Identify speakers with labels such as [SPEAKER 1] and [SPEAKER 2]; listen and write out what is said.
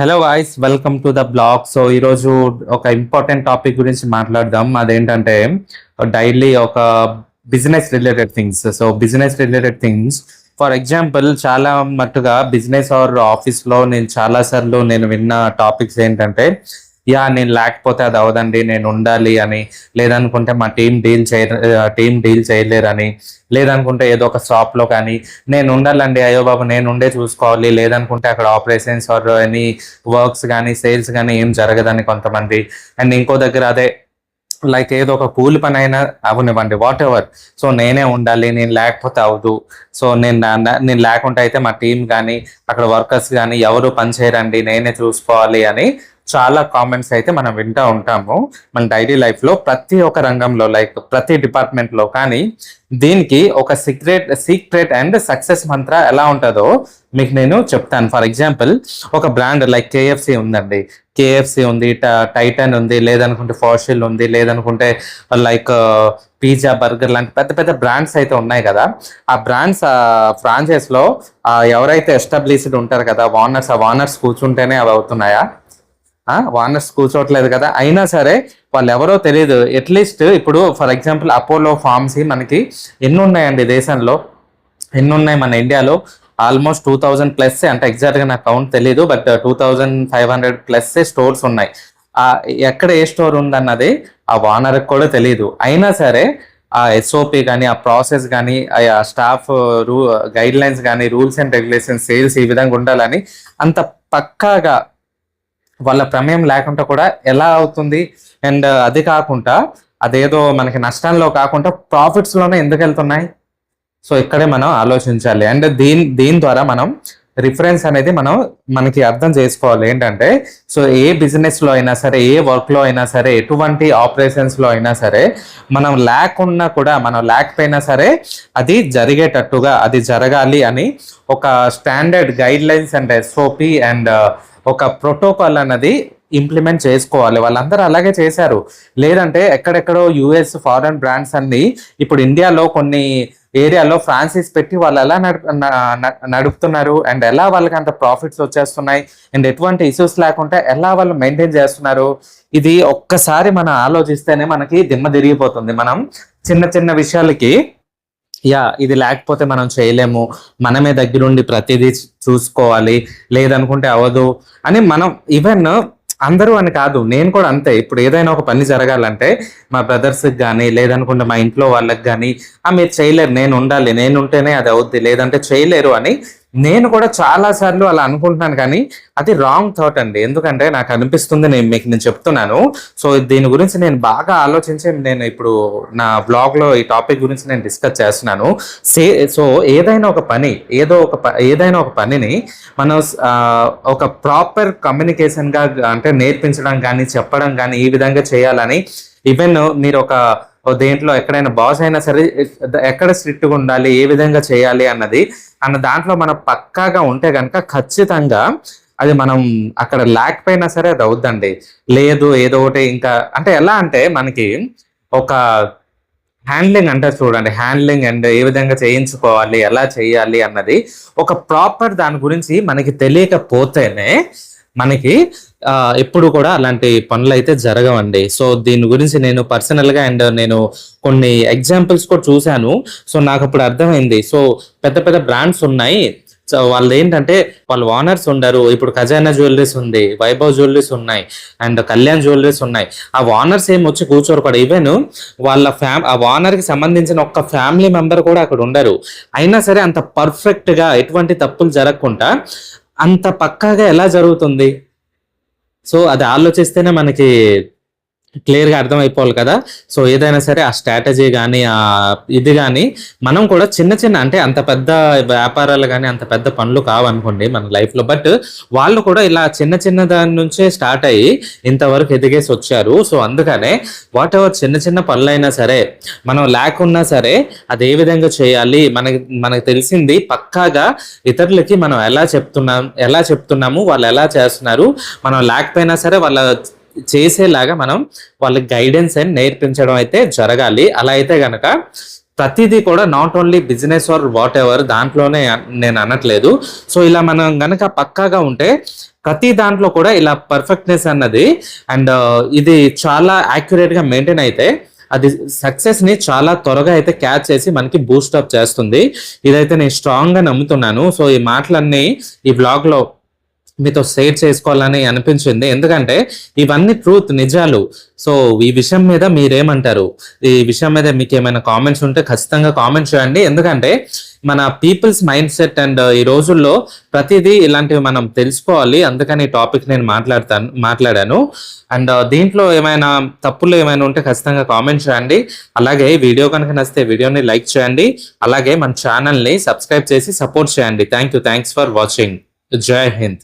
[SPEAKER 1] Hello guys, welcome to the blog. So ఈరోజు ఒక important topic గురించి మాట్లాడదాం. అదేంటంటే డైలీ ఒక business related things. So business related things, for example, చాలా మట్టుగా బిజినెస్ ఆర్ ఆఫీస్లో నేను చాలా సార్లు విన్న టాపిక్స్ ఏంటంటే, నేను లేకపోతే అది అవదండి, నేను ఉండాలి అని, లేదనుకుంటే మా టీం డీల్ చేయలేరని, లేదనుకుంటే ఏదో ఒక షాప్ లో కానీ నేను ఉండాలండి, అయ్యో బాబు నేను ఉండే చూసుకోవాలి, లేదనుకుంటే అక్కడ ఆపరేషన్స్ ఆర్ ఎనీ వర్క్స్ కానీ సేల్స్ కానీ ఏం జరగదని కొంతమంది. అండ్ ఇంకో దగ్గర అదే లైక్ ఏదో ఒక కూలి పని అయినా అవనివ్వండి, వాట్ ఎవర్. సో నేనే ఉండాలి, నేను లేకపోతే అవదు. సో నేను లేకుంటే అయితే మా టీం కానీ అక్కడ వర్కర్స్ కానీ ఎవరు పని చేయరండి, నేనే చూసుకోవాలి అని చాలా కామెంట్స్ అయితే మనం వింటూ ఉంటాము మన డైలీ లైఫ్ లో, ప్రతి ఒక్క రంగంలో, లైక్ ప్రతి డిపార్ట్మెంట్ లో. కానీ దీనికి ఒక సీక్రెట్ అండ్ సక్సెస్ మంత్ర ఎలా ఉంటుందో మీకు నేను చెప్తాను. ఫర్ ఎగ్జాంపుల్, ఒక బ్రాండ్ లైక్ కేఎఫ్సి ఉందండి, కేఎఫ్సి ఉంది, టైటన్ ఉంది, లేదనుకుంటే ఫార్షిల్ ఉంది, లేదనుకుంటే లైక్ పిజ్జా, బర్గర్ లాంటి పెద్ద పెద్ద బ్రాండ్స్ అయితే ఉన్నాయి కదా. ఆ బ్రాండ్స్ ఫ్రాంచైజ్ లో ఎవరైతే ఎస్టాబ్లిష్డ్ ఉంటారు కదా ఓనర్స్, ఆ ఓనర్స్ కూర్చుంటేనే అవి అవుతున్నాయా? వార్నర్స్ కూర్చోట్లేదు కదా. అయినా సరే వాళ్ళు ఎవరో తెలియదు. అట్లీస్ట్ ఇప్పుడు ఫర్ ఎగ్జాంపుల్ అపోలో ఫార్మసీ మనకి ఎన్ని ఉన్నాయండి దేశంలో, ఎన్ని ఉన్నాయి మన ఇండియాలో? ఆల్మోస్ట్ 2000+ అంటే ఎగ్జాక్ట్గా నాకు కౌంట్ తెలియదు, బట్ 2500+ స్టోర్స్ ఉన్నాయి. ఎక్కడ ఏ స్టోర్ ఉందన్నది ఆ ఓనర్కి కూడా తెలియదు. అయినా సరే ఆ ఎస్ఓపి కానీ, ఆ ప్రాసెస్ కానీ, ఆ స్టాఫ్ గైడ్ లైన్స్ కానీ, రూల్స్ అండ్ రెగ్యులేషన్స్, సేల్స్ ఈ విధంగా ఉండాలని అంత పక్కాగా వాళ్ళ ప్రమేయం లేకుండా కూడా ఎలా అవుతుంది? అండ్ అది కాకుండా అదేదో మనకి నష్టాల్లో కాకుండా ప్రాఫిట్స్ లోనే ఎందుకు వెళ్తున్నాయి? సో ఇక్కడే మనం ఆలోచించాలి. అండ్ దీని ద్వారా మనం రిఫరెన్స్ అనేది మనకి అర్థం చేసుకోవాలి. ఏంటంటే, సో ఏ బిజినెస్ లో అయినా సరే, ఏ వర్క్ లో అయినా సరే, ఎటువంటి ఆపరేషన్స్ లో అయినా సరే, మనం లేకున్నా కూడా, మనం లేకపోయినా సరే అది జరిగేటట్టుగా, అది జరగాలి అని ఒక standard guide lines and SOP and ఒక ప్రోటోకాల్ అన్నది ఇంప్లిమెంట్ చేసుకోవాలి. వాళ్ళందరూ అలాగే చేశారు. లేదంటే ఎక్కడెక్కడో యుఎస్ ఫారెన్ బ్రాండ్స్ అన్ని ఇప్పుడు ఇండియాలో కొన్ని ఏరియాలో ఫ్రాంచైజ్ పెట్టి వాళ్ళు ఎలా నడుపుతున్నారు, అండ్ ఎలా వాళ్ళకి అంత ప్రాఫిట్స్ వచ్చేస్తున్నాయి, అండ్ ఎటువంటి ఇష్యూస్ లేకుండా ఎలా వాళ్ళు మెయింటైన్ చేస్తున్నారు. ఇది ఒక్కసారి మనం ఆలోచిస్తేనే మనకి దిమ్మ తిరిగిపోతుంది. మనం చిన్న చిన్న విషయాలకి ఇది లేకపోతే మనం చేయలేము, మనమే దగ్గరుండి ప్రతిదీ చూసుకోవాలి, లేదనుకుంటే అవదు అని మనం, ఈవెన్ అందరూ అని కాదు, నేను కూడా అంతే. ఇప్పుడు ఏదైనా ఒక పని జరగాలంటే మా బ్రదర్స్కి కానీ, లేదనుకుంటే మా ఇంట్లో వాళ్ళకి కానీ, మీరు చేయలేరు, నేను ఉండాలి, నేను ఉంటేనే అది అవుద్ది, లేదంటే చేయలేరు అని నేను కూడా చాలా సార్లు అలా అనుకుంటున్నాను. కానీ అది రాంగ్ థాట్ అండి. ఎందుకంటే నాకు అనిపిస్తుంది, నేను చెప్తున్నాను. సో దీని గురించి నేను బాగా ఆలోచించి నేను ఇప్పుడు నా బ్లాగ్ లో ఈ టాపిక్ గురించి నేను డిస్కస్ చేస్తున్నాను. సో ఏదైనా ఒక పనిని మనం ఒక ప్రాపర్ కమ్యూనికేషన్ గా అంటే నేర్పించడం కానీ, చెప్పడం కానీ, ఈ విధంగా చేయాలని. ఈవెన్ మీరు ఒక దేంట్లో ఎక్కడైనా బాస్ అయినా సరే, ఎక్కడ స్ట్రిక్ట్గా ఉండాలి, ఏ విధంగా చేయాలి అన్న దాంట్లో మనం పక్కాగా ఉంటే కనుక ఖచ్చితంగా అది మనం అక్కడ లేకపోయినా సరే అది అవుద్దండి. లేదు ఏదో ఒకటి ఇంకా అంటే ఎలా అంటే, మనకి ఒక హ్యాండ్లింగ్ అంటే చూడండి, హ్యాండ్లింగ్ అండ్ ఏ విధంగా చేయించుకోవాలి, ఎలా చేయాలి అన్నది ఒక ప్రాపర్ దాని గురించి మనకి తెలియకపోతేనే మనకి ఎప్పుడు కూడా అలాంటి పనులు అయితే జరగవండి. సో దీని గురించి నేను పర్సనల్ గా అండ్ నేను కొన్ని ఎగ్జాంపుల్స్ కూడా చూశాను. సో నాకు అప్పుడు అర్థమైంది. సో పెద్ద పెద్ద బ్రాండ్స్ ఉన్నాయి, సో వాళ్ళు ఏంటంటే వాళ్ళు ఓనర్స్ ఉండరు. ఇప్పుడు ఖజానా జ్యువెలరీస్ ఉంది, వైభవ్ జ్యువెలరీస్ ఉన్నాయి, అండ్ కళ్యాణ్ జ్యువెలరీస్ ఉన్నాయి. ఆ ఓనర్స్ ఏం వచ్చి కూర్చోరు కూడా. ఈవెన్ వాళ్ళ ఆ ఓనర్ కి సంబంధించిన ఒక్క ఫ్యామిలీ మెంబర్ కూడా అక్కడ ఉండరు. అయినా సరే అంత పర్ఫెక్ట్ గా ఎటువంటి తప్పులు జరగకుండా అంత పక్కాగా ఎలా జరుగుతుంది? సో అది ఆలోచిస్తేనే మనకి క్లియర్గా అర్థమైపోవాలి కదా. సో ఏదైనా సరే ఆ స్ట్రాటజీ కానీ, ఆ ఇది కానీ మనం కూడా చిన్న చిన్న, అంటే అంత పెద్ద వ్యాపారాలు కానీ అంత పెద్ద పనులు కావనుకోండి మన లైఫ్లో, బట్ వాళ్ళు కూడా ఇలా చిన్న చిన్న దాని నుంచే స్టార్ట్ అయ్యి ఇంతవరకు ఎదిగేసి వచ్చారు. సో అందుకనే వాట్ ఎవర్ చిన్న చిన్న పనులైనా సరే, మనం లేకున్నా సరే అది ఏ విధంగా చేయాలి, మనకు తెలిసింది పక్కాగా ఇతరులకి మనం ఎలా చెప్తున్నాము, వాళ్ళు ఎలా చేస్తున్నారు, మనం లేకపోయినా సరే వాళ్ళ చేసేలాగా మనం వాళ్ళకి గైడెన్స్ అండ్ నేర్పించడం అయితే జరగాలి. అలా అయితే గనక ప్రతిదీ కూడా not only business are what ever దాంట్లోనే నేను అనట్లేదు. సో ఇలా మనం గనక పక్కాగా ఉంటే ప్రతి దాంట్లో కూడా ఇలా పర్ఫెక్ట్నెస్ అన్నది అండ్ ఇది చాలా యాక్యురేట్ గా మెయింటైన్ అయితే అది సక్సెస్ ని చాలా త్వరగా అయితే క్యాచ్ చేసి మనకి బూస్ట్ అప్ చేస్తుంది. ఇదైతే నేను స్ట్రాంగ్ గా నమ్ముతున్నాను. సో ఈ మాటలన్నీ ఈ బ్లాగ్ లో మీతో షేర్ చేసుకోవాలని అనిపించింది, ఎందుకంటే ఇవన్నీ ట్రూత్, నిజాలు. సో ఈ విషయం మీద మీరేమంటారు? ఈ విషయం మీద మీకు ఏమైనా కామెంట్స్ ఉంటే ఖచ్చితంగా కామెంట్ చేయండి. ఎందుకంటే మన పీపుల్స్ మైండ్ సెట్ అండ్ ఈ రోజుల్లో ప్రతిదీ ఇలాంటివి మనం తెలుసుకోవాలి. అందుకని ఈ టాపిక్ నేను మాట్లాడాను. అండ్ దీంట్లో ఏమైనా తప్పులు ఏమైనా ఉంటే ఖచ్చితంగా కామెంట్ చేయండి. అలాగే వీడియో కనుక నచ్చితే వీడియోని లైక్ చేయండి. అలాగే మన ఛానల్ని సబ్స్క్రైబ్ చేసి సపోర్ట్ చేయండి. Thanks for watching. జై హింద్.